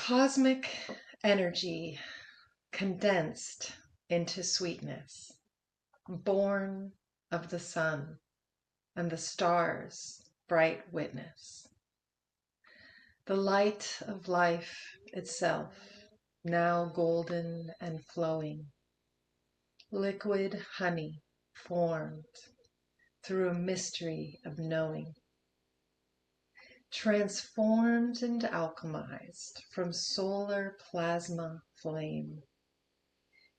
Cosmic energy condensed into sweetness, born of the sun and the stars' bright witness. The light of life itself, now golden and flowing, liquid honey formed through a mystery of knowing, transformed and alchemized from solar plasma flame,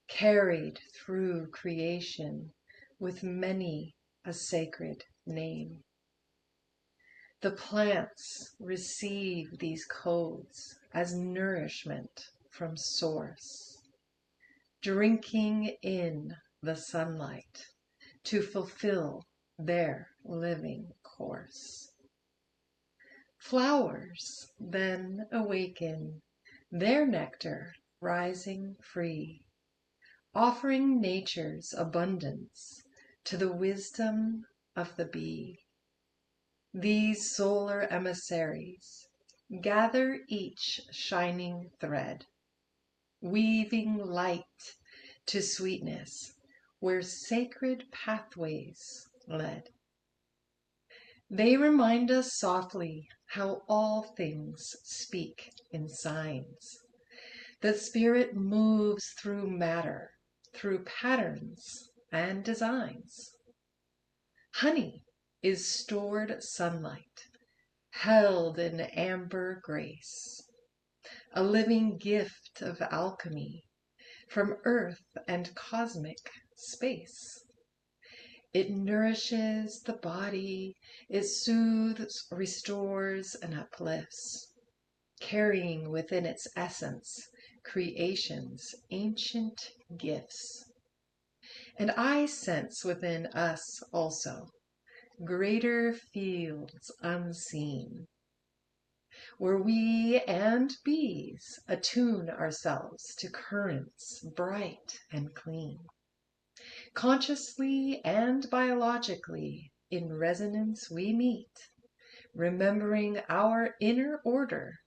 carried through creation with many a sacred name. The plants receive these codes as nourishment from source, drinking in the sunlight to fulfill their living course. Flowers then awaken, their nectar rising free, offering nature's abundance to the wisdom of the bee. These solar emissaries gather each shining thread, weaving light to sweetness where sacred pathways led. They remind us softly how all things speak in signs. The spirit moves through matter, through patterns and designs. Honey is stored sunlight, held in amber grace, a living gift of alchemy from earth and cosmic space. It nourishes the body, it soothes, restores, and uplifts, carrying within its essence creation's ancient gifts. And I sense within us also greater fields unseen, where we and bees attune ourselves to currents bright and clean. Consciously and biologically, in resonance we meet, remembering our inner order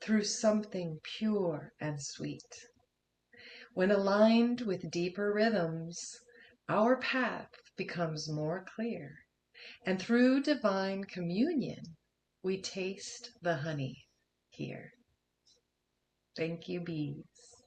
through something pure and sweet. When aligned with deeper rhythms, our path becomes more clear, and through divine communion, we taste the honey here. Thank you, bees.